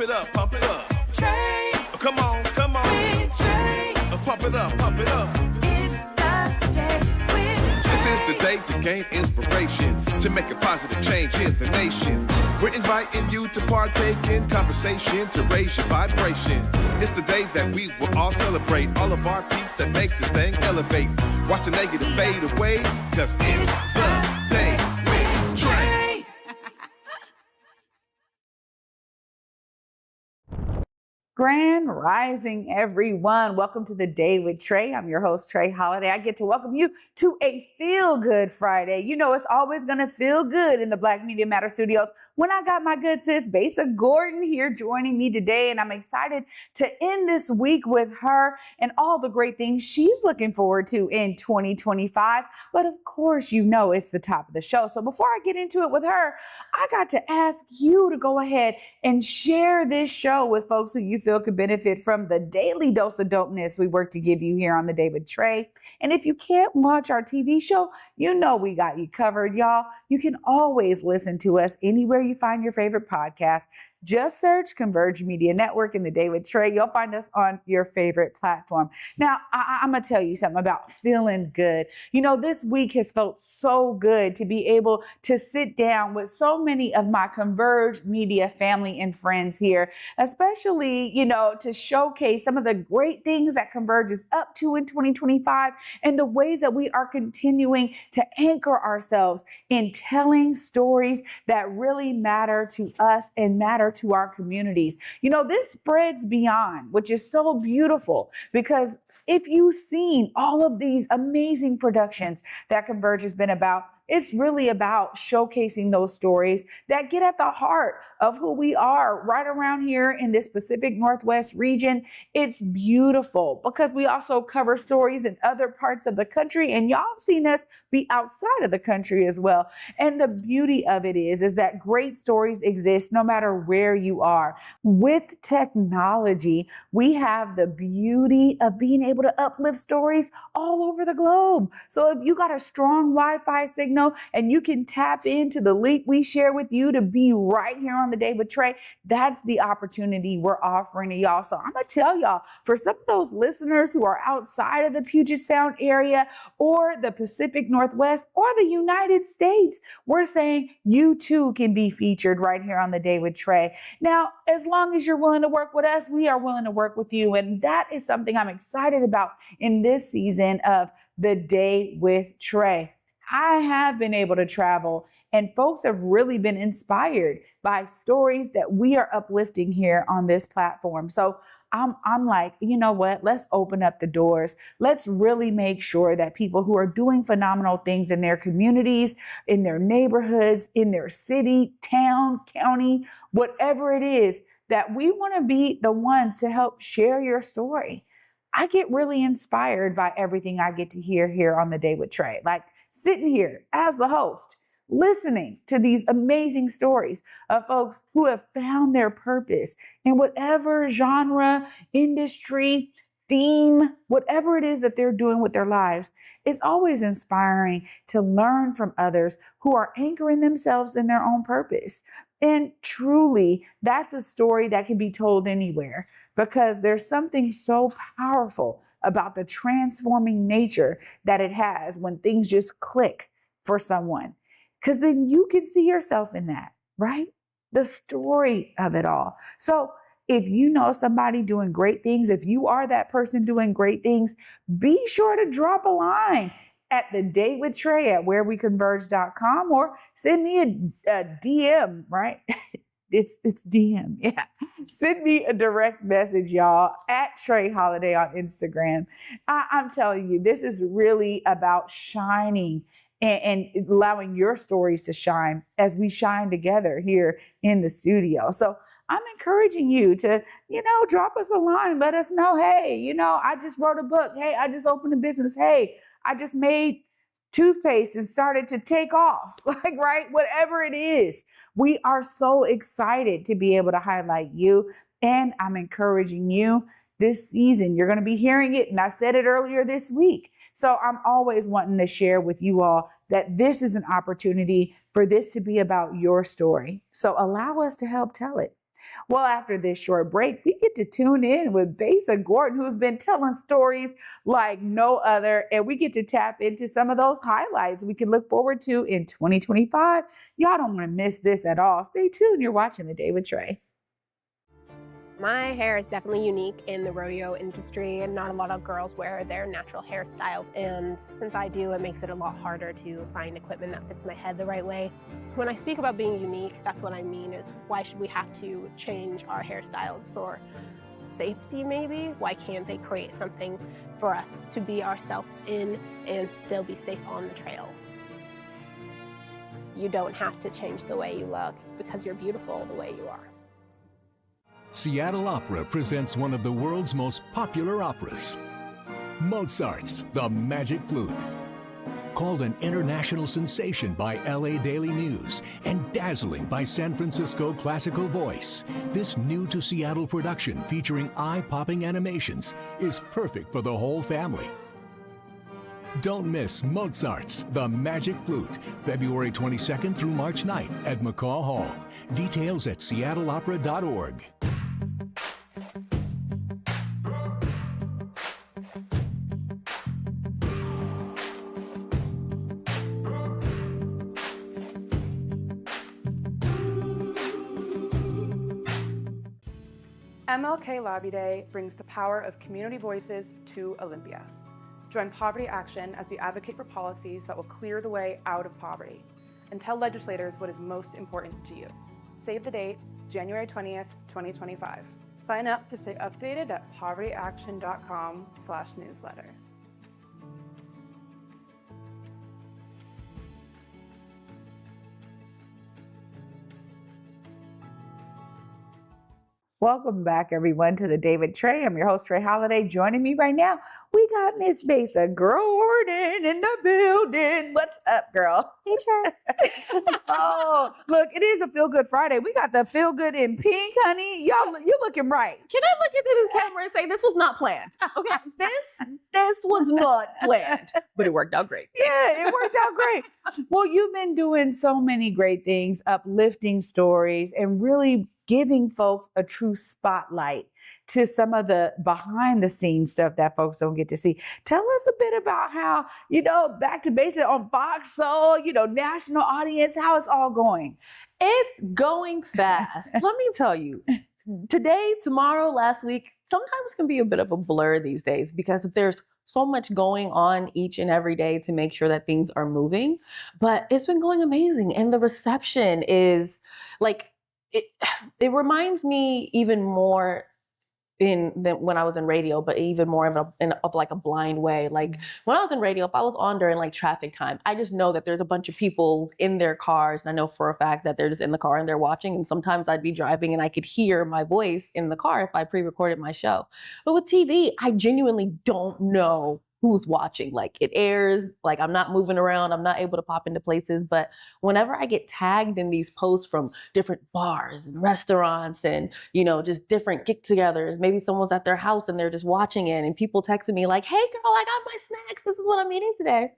Pump it up, pump it up. Trae. Come on, come on. With Trae. Pump it up, pump it up. It's the day with Trae. This is the day to gain inspiration, to make a positive change in the nation. We're inviting you to partake in conversation, to raise your vibration. It's the day that we will all celebrate all of our peeps that make this thing elevate. Watch the negative fade away, cause it's the day with Trae. Grand Rising, everyone. Welcome to the Day with Trae. I'm your host, Trae Holiday. I get to welcome you to a Feel Good Friday. You know, it's always going to feel good in the Black Media Matter Studios when I got my good sis, Besa Gordon, here joining me today. And I'm excited to end this week with her and all the great things she's looking forward to in 2025. But of course, you know, it's the top of the show. So before I get into it with her, I got to ask you to go ahead and share this show with folks who you feel could benefit from the daily dose of dopeness we work to give you here on the Day with Trae. And if you can't watch our TV show, you know we got you covered, y'all. You can always listen to us anywhere you find your favorite podcast. Just search Converge Media Network in the Day with Trae. You'll find us on your favorite platform. Now, I'm going to tell you something about feeling good. You know, this week has felt so good to be able to sit down with so many of my Converge Media family and friends here, especially, you know, to showcase some of the great things that Converge is up to in 2025 and the ways that we are continuing to anchor ourselves in telling stories that really matter to us and matter to our communities. You know, this spreads beyond, which is so beautiful, because if you've seen all of these amazing productions that Converge has been about, it's really about showcasing those stories that get at the heart of who we are right around here in this Pacific Northwest region. It's beautiful because we also cover stories in other parts of the country, and y'all have seen us be outside of the country as well. And the beauty of it is that great stories exist no matter where you are. With technology, we have the beauty of being able to uplift stories all over the globe. So if you got a strong Wi-Fi signal and you can tap into the link we share with you to be right here on the Day with Trae, that's the opportunity we're offering to y'all. So I'm going to tell y'all, for some of those listeners who are outside of the Puget Sound area or the Pacific Northwest or the United States, we're saying you too can be featured right here on the Day with Trae. Now, as long as you're willing to work with us, we are willing to work with you. And that is something I'm excited about in this season of the Day with Trae. I have been able to travel, and folks have really been inspired by stories that we are uplifting here on this platform. So I'm like, you know what? Let's open up the doors. Let's really make sure that people who are doing phenomenal things in their communities, in their neighborhoods, in their city, town, county, whatever it is, that we want to be the ones to help share your story. I get really inspired by everything I get to hear here on the Day with Trae. Like, sitting here as the host, listening to these amazing stories of folks who have found their purpose in whatever genre, industry, theme, whatever it is that they're doing with their lives. It's always inspiring to learn from others who are anchoring themselves in their own purpose. And truly, that's a story that can be told anywhere, because there's something so powerful about the transforming nature that it has when things just click for someone. Because then you can see yourself in that, right? The story of it all. So if you know somebody doing great things, if you are that person doing great things, be sure to drop a line at the Day with Trae at whereweconverge.com, or send me a DM, right? It's DM, yeah. Send me a direct message, y'all, at Trae Holiday on Instagram. I'm telling you, this is really about shining and allowing your stories to shine as we shine together here in the studio. So I'm encouraging you to, drop us a line. Let us know, hey, I just wrote a book. Hey, I just opened a business. Hey, I just made toothpaste and started to take off. Right? Whatever it is, we are so excited to be able to highlight you. And I'm encouraging you this season. You're going to be hearing it. And I said it earlier this week. So I'm always wanting to share with you all that this is an opportunity for this to be about your story. So allow us to help tell it. Well, after this short break, we get to tune in with Besa Gordon, who's been telling stories like no other, and we get to tap into some of those highlights we can look forward to in 2025. Y'all don't want to miss this at all. Stay tuned. You're watching The Day with Trae. My hair is definitely unique in the rodeo industry, and not a lot of girls wear their natural hairstyle. And since I do, it makes it a lot harder to find equipment that fits my head the right way. When I speak about being unique, that's what I mean is why should we have to change our hairstyle for safety maybe? Why can't they create something for us to be ourselves in and still be safe on the trails? You don't have to change the way you look because you're beautiful the way you are. Seattle Opera presents one of the world's most popular operas, Mozart's The Magic Flute. Called an international sensation by LA Daily News and dazzling by San Francisco Classical Voice, this new to Seattle production featuring eye-popping animations is perfect for the whole family. Don't miss Mozart's The Magic Flute, February 22nd through March 9th at McCaw Hall. Details at seattleopera.org. MLK Lobby Day brings the power of community voices to Olympia. Join Poverty Action as we advocate for policies that will clear the way out of poverty and tell legislators what is most important to you. Save the date, January 20th, 2025. Sign up to stay updated at povertyaction.com/newsletters. Welcome back, everyone, to The Day with Trae. I'm your host, Trae Holiday. Joining me right now, we got Miss Besa Gordon in the building. What's up, girl? Hey, Trae. Oh, look, it is a Feel Good Friday. We got the Feel Good in pink, honey. Y'all, you looking right. Can I look into this camera and say this was not planned? Okay, this was not planned, but it worked out great. Yeah, it worked out great. Well, you've been doing so many great things, uplifting stories, and really giving folks a true spotlight to some of the behind the scenes stuff that folks don't get to see. Tell us a bit about how, back to basics on Fox Soul, national audience, how it's all going. It's going fast. Let me tell you, today, tomorrow, last week, sometimes can be a bit of a blur these days because there's so much going on each and every day to make sure that things are moving. But it's been going amazing. And the reception is like, it reminds me even more than when I was in radio, but even more of like a blind way. Like when I was in radio, if I was on during like traffic time, I just know that there's a bunch of people in their cars. And I know for a fact that they're just in the car and they're watching. And sometimes I'd be driving and I could hear my voice in the car if I pre-recorded my show. But with TV, I genuinely don't know who's watching. Like it airs, like I'm not moving around, I'm not able to pop into places. But whenever I get tagged in these posts from different bars and restaurants and, just different get-togethers, maybe someone's at their house and they're just watching it and people texting me like, hey girl, I got my snacks, this is what I'm eating today.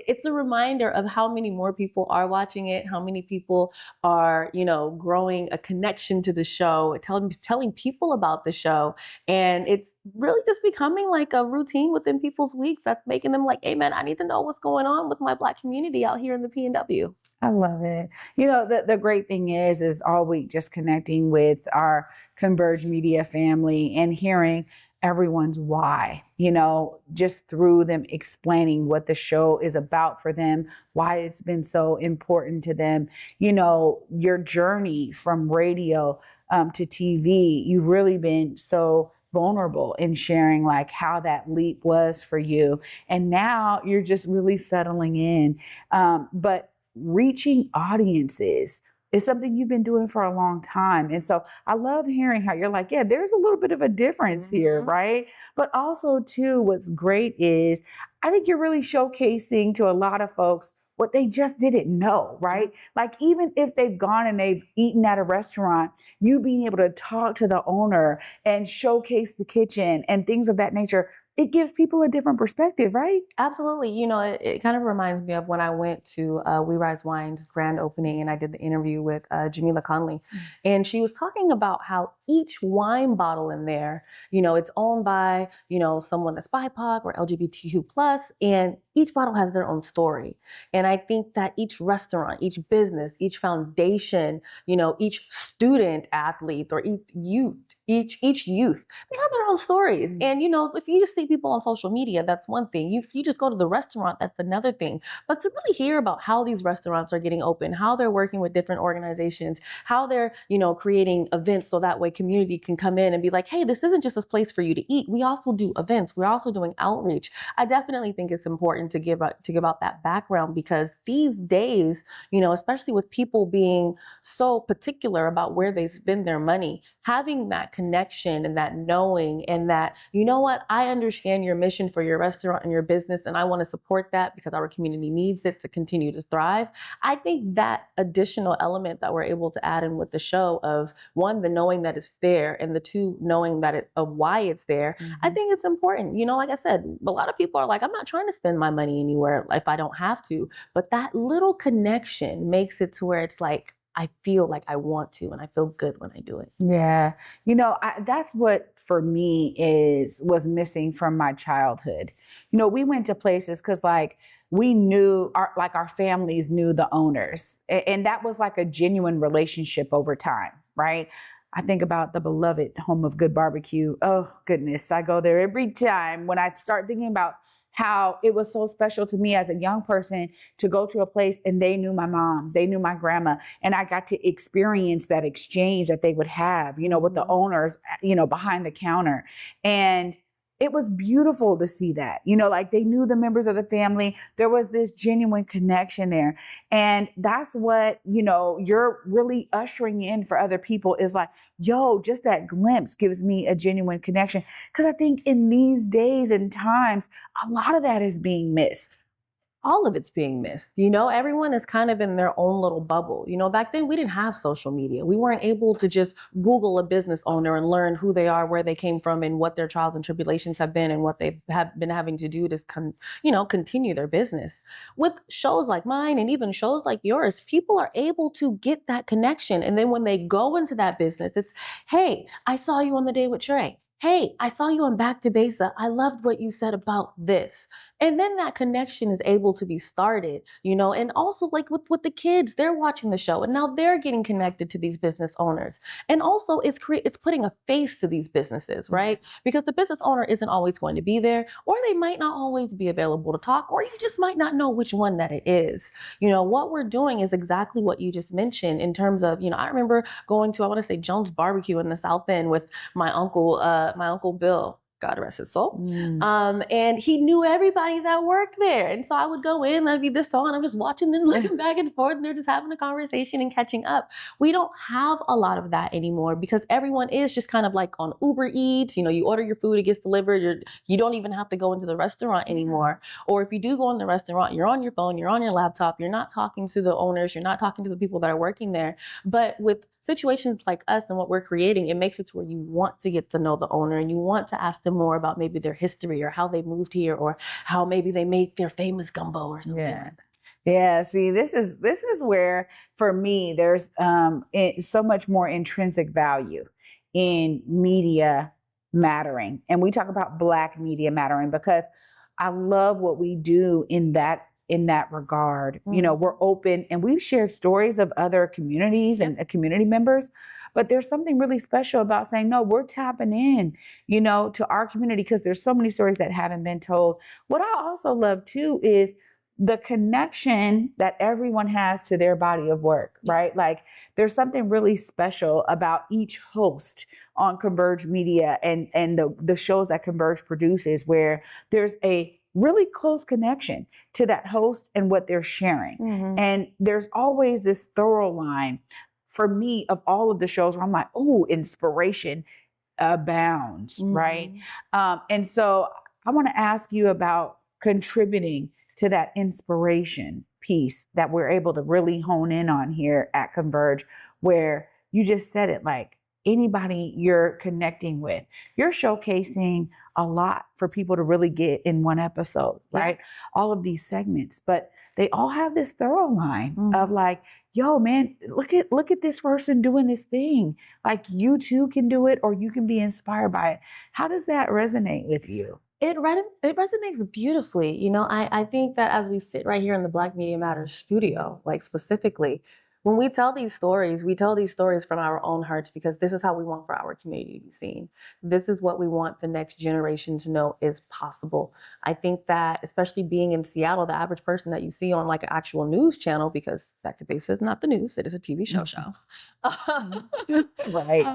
It's a reminder of how many more people are watching it, how many people are, growing a connection to the show, telling people about the show. And it's really just becoming like a routine within people's weeks that's making them like, hey man, I need to know what's going on with my Black community out here in the PNW. I love it. The great thing is all week just connecting with our Converge Media family and hearing everyone's why, just through them explaining what the show is about for them, why it's been so important to them. Your journey from radio to TV, you've really been so vulnerable in sharing like how that leap was for you. And now you're just really settling in. But reaching audiences is something you've been doing for a long time. And so I love hearing how you're like, yeah, there's a little bit of a difference here, right? But also too, what's great is I think you're really showcasing to a lot of folks what they just didn't know, right? Like even if they've gone and they've eaten at a restaurant, you being able to talk to the owner and showcase the kitchen and things of that nature, it gives people a different perspective, right? Absolutely. You know, it kind of reminds me of when I went to We Rise Wine's grand opening and I did the interview with Jamila Conley. And she was talking about how each wine bottle in there, you know, it's owned by, you know, someone that's BIPOC or LGBTQ plus, and each bottle has their own story. And I think that each restaurant, each business, each foundation, you know, each student athlete or each youth, they have their own stories. And, you know, if you just see people on social media, that's one thing. If you just go to the restaurant, that's another thing. But to really hear about how these restaurants are getting open, how they're working with different organizations, how they're, you know, creating events so that way community can come in and be like, hey, this isn't just a place for you to eat. We also do events. We're also doing outreach. I definitely think it's important to give out that background, because these days, you know, especially with people being so particular about where they spend their money, having that connection and that knowing and that, you know what, I understand your mission for your restaurant and your business, and I want to support that because our community needs it to continue to thrive. I think that additional element that we're able to add in with the show of, one, the knowing that it's there, and the two, knowing that of why it's there, I think it's important. You know, like I said, a lot of people are like, I'm not trying to spend my money anywhere if I don't have to, but that little connection makes it to where it's like, I feel like I want to, and I feel good when I do it. Yeah. You know, that's what for me was missing from my childhood. You know, we went to places because like we knew our families knew the owners, and that was like a genuine relationship over time, right? I think about the beloved Home of Good Barbecue. Oh goodness, I go there every time when I start thinking about how it was so special to me as a young person to go to a place and they knew my mom, they knew my grandma, and I got to experience that exchange that they would have, you know, with the owners, you know, behind the counter. And it was beautiful to see that, you know, like they knew the members of the family. There was this genuine connection there. And that's what, you know, you're really ushering in for other people is like, yo, just that glimpse gives me a genuine connection. Because I think in these days and times, a lot of that is being missed. All of it's being missed. You know, everyone is kind of in their own little bubble. You know, back then we didn't have social media. We weren't able to just Google a business owner and learn who they are, where they came from, and what their trials and tribulations have been, and what they have been having to do to, continue their business. With shows like mine and even shows like yours, people are able to get that connection. And then when they go into that business, it's, hey, I saw you on The Day with Trae. Hey, I saw you on Back to Besa. I loved what you said about this. And then that connection is able to be started, you know, and also like with the kids, they're watching the show and now they're getting connected to these business owners. And also it's putting a face to these businesses, right? Because the business owner isn't always going to be there, or they might not always be available to talk, or you just might not know which one that it is. You know, what we're doing is exactly what you just mentioned in terms of, you know, I remember going to, I want to say Jones Barbecue in the South End with my uncle Bill. God rest his soul. And he knew everybody that worked there. And so I would go in, I'd be this tall, and I'm just watching them looking back and forth, and they're just having a conversation and catching up. We don't have a lot of that anymore because everyone is just kind of like on Uber Eats. You know, you order your food, it gets delivered. You don't even have to go into the restaurant anymore. Or if you do go in the restaurant, you're on your phone, you're on your laptop, you're not talking to the owners, you're not talking to the people that are working there. But with situations like us and what we're creating, it makes it to where you want to get to know the owner and you want to ask them more about maybe their history or how they moved here or how maybe they make their famous gumbo or something like that. Yeah, see, this is where for me there's so much more intrinsic value in media mattering. And we talk about Black media mattering because I love what we do in that regard. You know, we're open and we've shared stories of other communities and community members, but there's something really special about saying, no, we're tapping in, you know, to our community because there's so many stories that haven't been told. What I also love too is the connection that everyone has to their body of work, right? Like there's something really special about each host on Converge Media and the shows that Converge produces where there's a really close connection to that host and what they're sharing. And there's always this thorough line for me of all of the shows where I'm like, oh, inspiration abounds, right? And so I want to ask you about contributing to that inspiration piece that we're able to really hone in on here at Converge, where you just said it, like, anybody you're connecting with. You're showcasing a lot for people to really get in one episode, right? All of these segments, but they all have this thorough line of like, yo, man, look at this person doing this thing. Like you too can do it, or you can be inspired by it. How does that resonate with you? It resonates beautifully. You know, I think that as we sit right here in the Black Media Matters studio, like specifically, when we tell these stories, we tell these stories from our own hearts because this is how we want for our community to be seen. This is what we want the next generation to know is possible. I think that, especially being in Seattle, the average person that you see on like an actual news channel, because Back to Basics is not the news, it is a TV show. Right.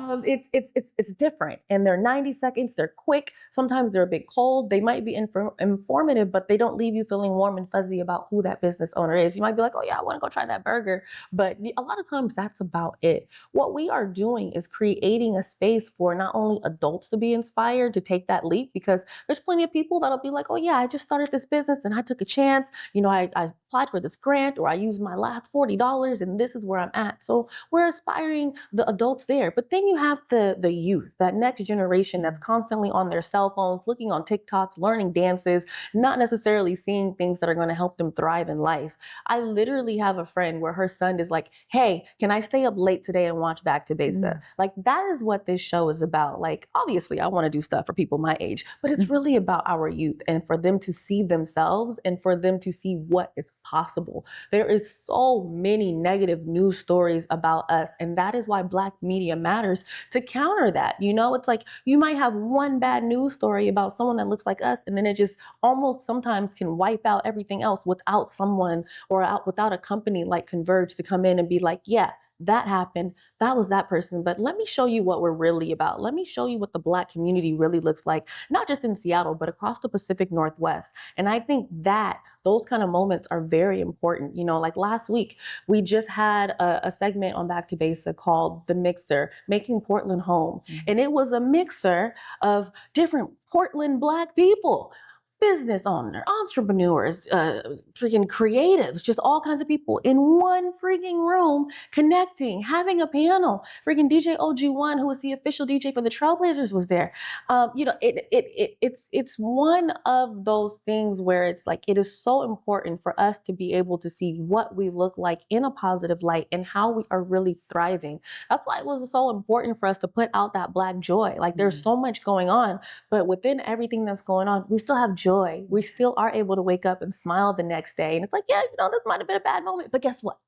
It's different, and they're 90 seconds. They're quick. Sometimes they're a bit cold. They might be informative, but they don't leave you feeling warm and fuzzy about who that business owner is. You might be like, oh yeah, I want to go try that burger, but a lot of times that's about it. What we are doing is creating a space for not only adults to be inspired to take that leap, because there's plenty of people that'll be like, oh yeah, I just started this business and I took a chance. You know, I applied for this grant, or I used my last $40 and this is where I'm at. So we're inspiring the adults there. But then you have the youth, that next generation that's constantly on their cell phones, looking on TikToks, learning dances, not necessarily seeing things that are going to help them thrive in life. I literally have a friend where her son is like, hey, can I stay up late today and watch Back to Besa? Like, that is what this show is about. Like, obviously I want to do stuff for people my age, but it's really about our youth and for them to see themselves and for them to see what is possible. There is so many negative news stories about us, and that is why Black media matters to counter that. You know, it's like you might have one bad news story about someone that looks like us, and then it just almost sometimes can wipe out everything else without someone or without a company like Converge to come in and be like, yeah, that happened. That was that person. But let me show you what we're really about. Let me show you what the Black community really looks like, not just in Seattle, but across the Pacific Northwest. And I think that those kind of moments are very important. You know, like last week, we just had a segment on Back to Basic called The Mixer, Making Portland Home. And it was a mixer of different Portland Black people. Business owner, entrepreneurs, freaking creatives, just all kinds of people in one freaking room connecting, having a panel. Freaking DJ OG1, who was the official DJ for the Trailblazers, was there. You know, it's one of those things where it's like it is so important for us to be able to see what we look like in a positive light and how we are really thriving. That's why it was so important for us to put out that Black joy. Like, there's so much going on, but within everything that's going on, we still have joy. We still are able to wake up and smile the next day. And it's like, yeah, you know, this might have been a bad moment, but guess what?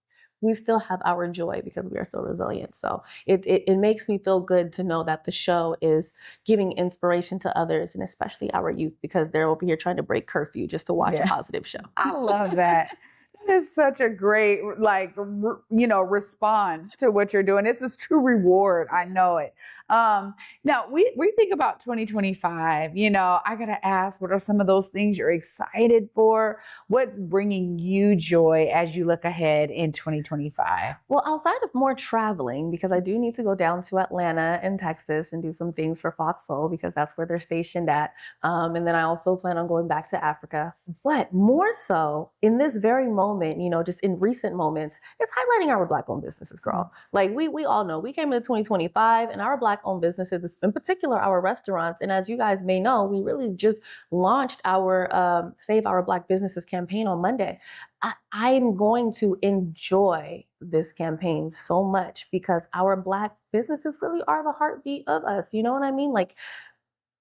We still have our joy because we are so resilient. So it makes me feel good to know that the show is giving inspiration to others, and especially our youth, because they're over here trying to break curfew just to watch a positive show. I love that. That is such a great, like, you know, response to what you're doing. This is true reward. I know it. Now, we think about 2025. You know, I got to ask, what are some of those things you're excited for? What's bringing you joy as you look ahead in 2025? Well, outside of more traveling, because I do need to go down to Atlanta and Texas and do some things for Fox Soul, because that's where they're stationed at. And then I also plan on going back to Africa. But more so, in this very moment, you know, just in recent moments, it's highlighting our Black-owned businesses, girl. Like, we all know, we came into 2025 and our Black-owned businesses, in particular our restaurants, and as you guys may know, we really just launched our Save Our Black Businesses campaign on Monday. I'm going to enjoy this campaign so much because our Black businesses really are the heartbeat of us. You know what I mean? Like,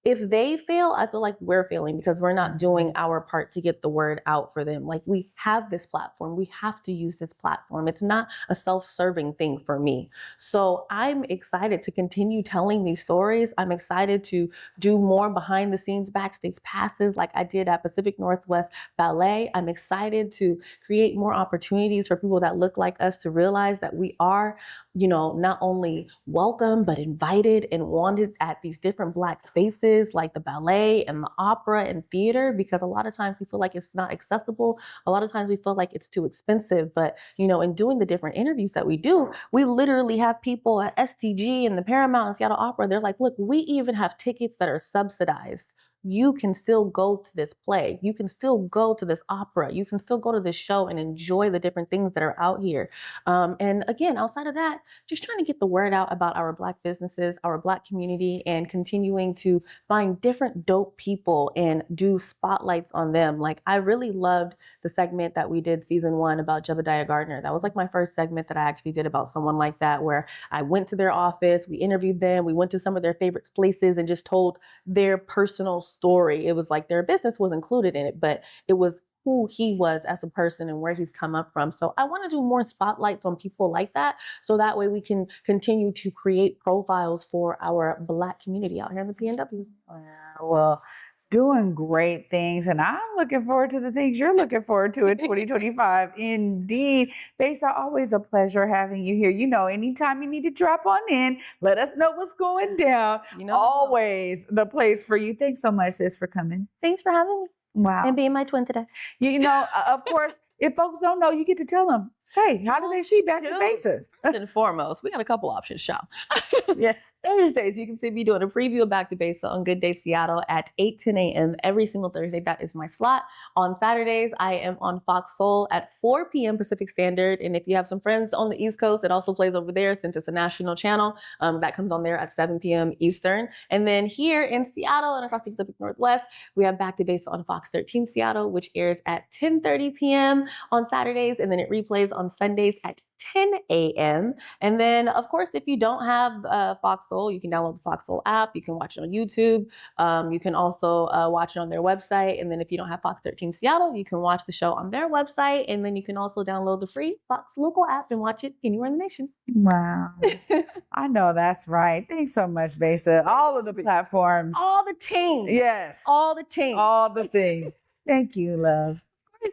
if they fail, I feel like we're failing because we're not doing our part to get the word out for them. Like, we have this platform. We have to use this platform. It's not a self-serving thing for me. So I'm excited to continue telling these stories. I'm excited to do more behind the scenes backstage passes like I did at Pacific Northwest Ballet. I'm excited to create more opportunities for people that look like us to realize that we are, you know, not only welcome, but invited and wanted at these different Black spaces like the ballet and the opera and theater, because a lot of times we feel like it's not accessible. A lot of times we feel like it's too expensive. But, you know, in doing the different interviews that we do, we literally have people at STG and the Paramount and Seattle Opera. They're like, look, we even have tickets that are subsidized you can still go to this play. You can still go to this opera. You can still go to this show and enjoy the different things that are out here. And again, outside of that, just trying to get the word out about our Black businesses, our Black community, and continuing to find different dope people and do spotlights on them. Like, I really loved the segment that we did season 1 about Jebediah Gardner. That was like my first segment that I actually did about someone like that, where I went to their office, we interviewed them, we went to some of their favorite places and just told their personal story. It was like their business was included in it, but it was who he was as a person and where he's come up from. So I want to do more spotlights on people like that, so that way we can continue to create profiles for our Black community out here in the PNW. Well, doing great things, and I'm looking forward to the things you're looking forward to in 2025. Indeed. Besa, always a pleasure having you here. You know, anytime you need to drop on in, let us know what's going down. You know, always the place for you. Thanks so much, sis, for coming. Thanks for having me. Wow. And being my twin today. You know, of course, if folks don't know, you get to tell them, hey, how do they see Back to Besa? First and foremost, we got a couple options, shop. Yeah. Thursdays, you can see me doing a preview of Back to Besa on Good Day Seattle at 8:10 a.m. every single Thursday. That is my slot. On Saturdays, I am on Fox Soul at 4 p.m. Pacific Standard. And if you have some friends on the East Coast, it also plays over there since it's a national channel. That comes on there at 7 p.m. Eastern. And then here in Seattle and across the Pacific Northwest, we have Back to Besa on Fox 13 Seattle, which airs at 10:30 p.m. on Saturdays. And then it replays on Sundays at 10 a.m. And then, of course, if you don't have Fox Soul, you can download the Fox Soul app. You can watch it on YouTube. You can also watch it on their website. And then if you don't have Fox 13 Seattle, you can watch the show on their website. And then you can also download the free Fox local app and watch it anywhere in the nation. Wow. I know that's right. Thanks so much, Besa. All of the platforms. All the teams. Yes. All the teams. All the things. Thank you, love.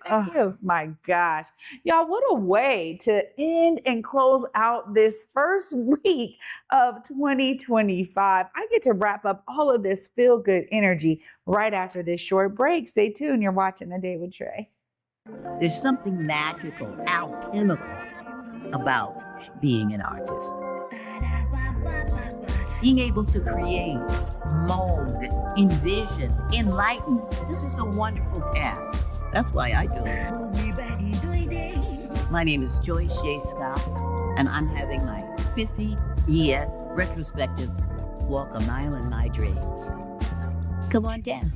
Thank you. My gosh. Y'all, what a way to end and close out this first week of 2025. I get to wrap up all of this feel-good energy right after this short break. Stay tuned. You're watching A Day with Trae. There's something magical, alchemical about being an artist. Being able to create, mold, envision, enlighten. This is a wonderful task. That's why I do it. My name is Joyce J. Scott, and I'm having my 50-year retrospective Walk a Mile in My Dreams. Come on down.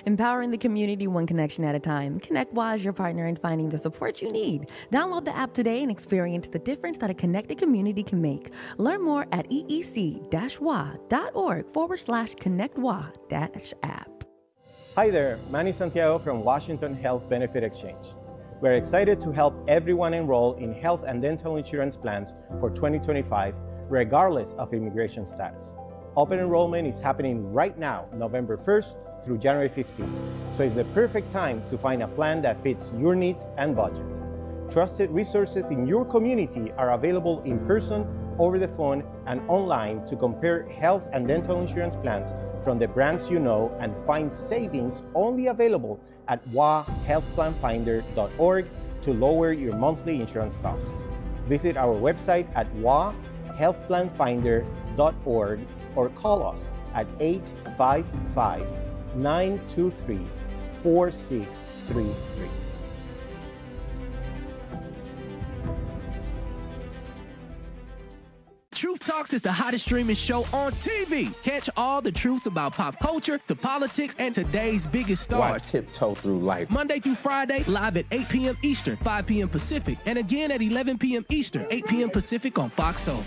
Empowering the community one connection at a time. ConnectWA is your partner in finding the support you need. Download the app today and experience the difference that a connected community can make. Learn more at eec-wa.org/connectwa-app. Hi there, Manny Santiago from Washington Health Benefit Exchange. We're excited to help everyone enroll in health and dental insurance plans for 2025, regardless of immigration status. Open enrollment is happening right now, November 1st through January 15th, so it's the perfect time to find a plan that fits your needs and budget. Trusted resources in your community are available in person, over the phone, and online to compare health and dental insurance plans from the brands you know and find savings only available at wahealthplanfinder.org to lower your monthly insurance costs. Visit our website at wahealthplanfinder.org or call us at 855-923-4633. Truth Talks is the hottest streaming show on TV. Catch all the truths about pop culture to politics and today's biggest stars. Why tiptoe through life? Monday through Friday, live at 8 p.m. Eastern, 5 p.m. Pacific, and again at 11 p.m. Eastern, 8 p.m. Pacific on Fox Soul.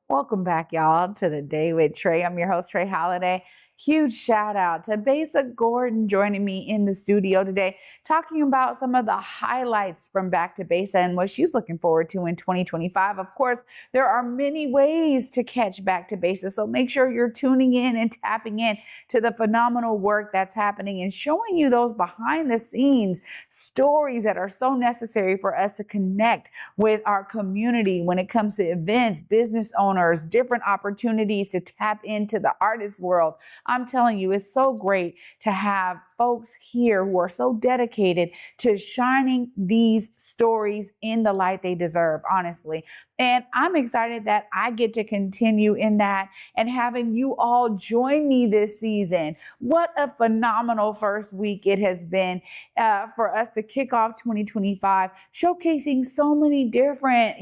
Welcome back, y'all, to The Day with Trae. I'm your host, Trae Holiday. Huge shout out to Besa Gordon joining me in the studio today, talking about some of the highlights from Back to Besa and what she's looking forward to in 2025. Of course, there are many ways to catch Back to Besa, so make sure you're tuning in and tapping in to the phenomenal work that's happening and showing you those behind the scenes stories that are so necessary for us to connect with our community when it comes to events, business owners, different opportunities to tap into the artist world. I'm telling you, it's so great to have folks here who are so dedicated to shining these stories in the light they deserve, honestly. And I'm excited that I get to continue in that and having you all join me this season. What a phenomenal first week it has been for us to kick off 2025, showcasing so many different,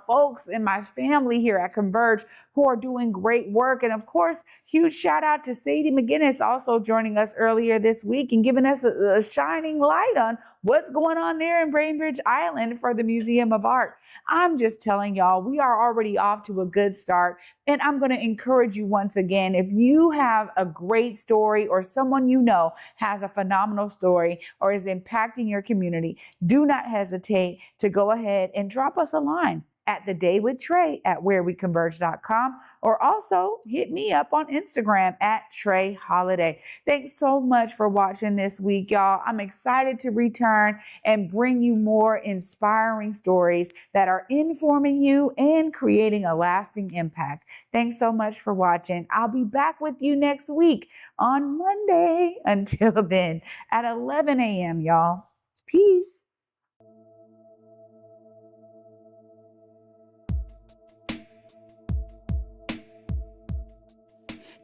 folks in my family here at Converge who are doing great work. And of course, huge shout out to Sadie McGinnis also joining us earlier this week and giving us a shining light on what's going on there in Bainbridge Island for the Museum of Art. I'm just telling y'all, we are already off to a good start. And I'm going to encourage you once again, if you have a great story or someone you know has a phenomenal story or is impacting your community, do not hesitate to go ahead and drop us a line at The Day with Trae at whereweconverge.com, or also hit me up on Instagram at Trae Holiday. Thanks so much for watching this week, y'all. I'm excited to return and bring you more inspiring stories that are informing you and creating a lasting impact. Thanks so much for watching. I'll be back with you next week on Monday. Until then, at 11 a.m., y'all. Peace.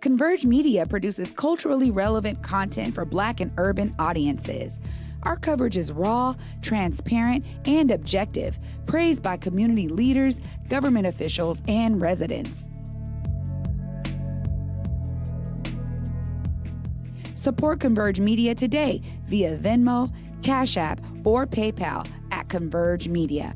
Converge Media produces culturally relevant content for Black and urban audiences. Our coverage is raw, transparent, and objective, praised by community leaders, government officials, and residents. Support Converge Media today via Venmo, Cash App, or PayPal at Converge Media.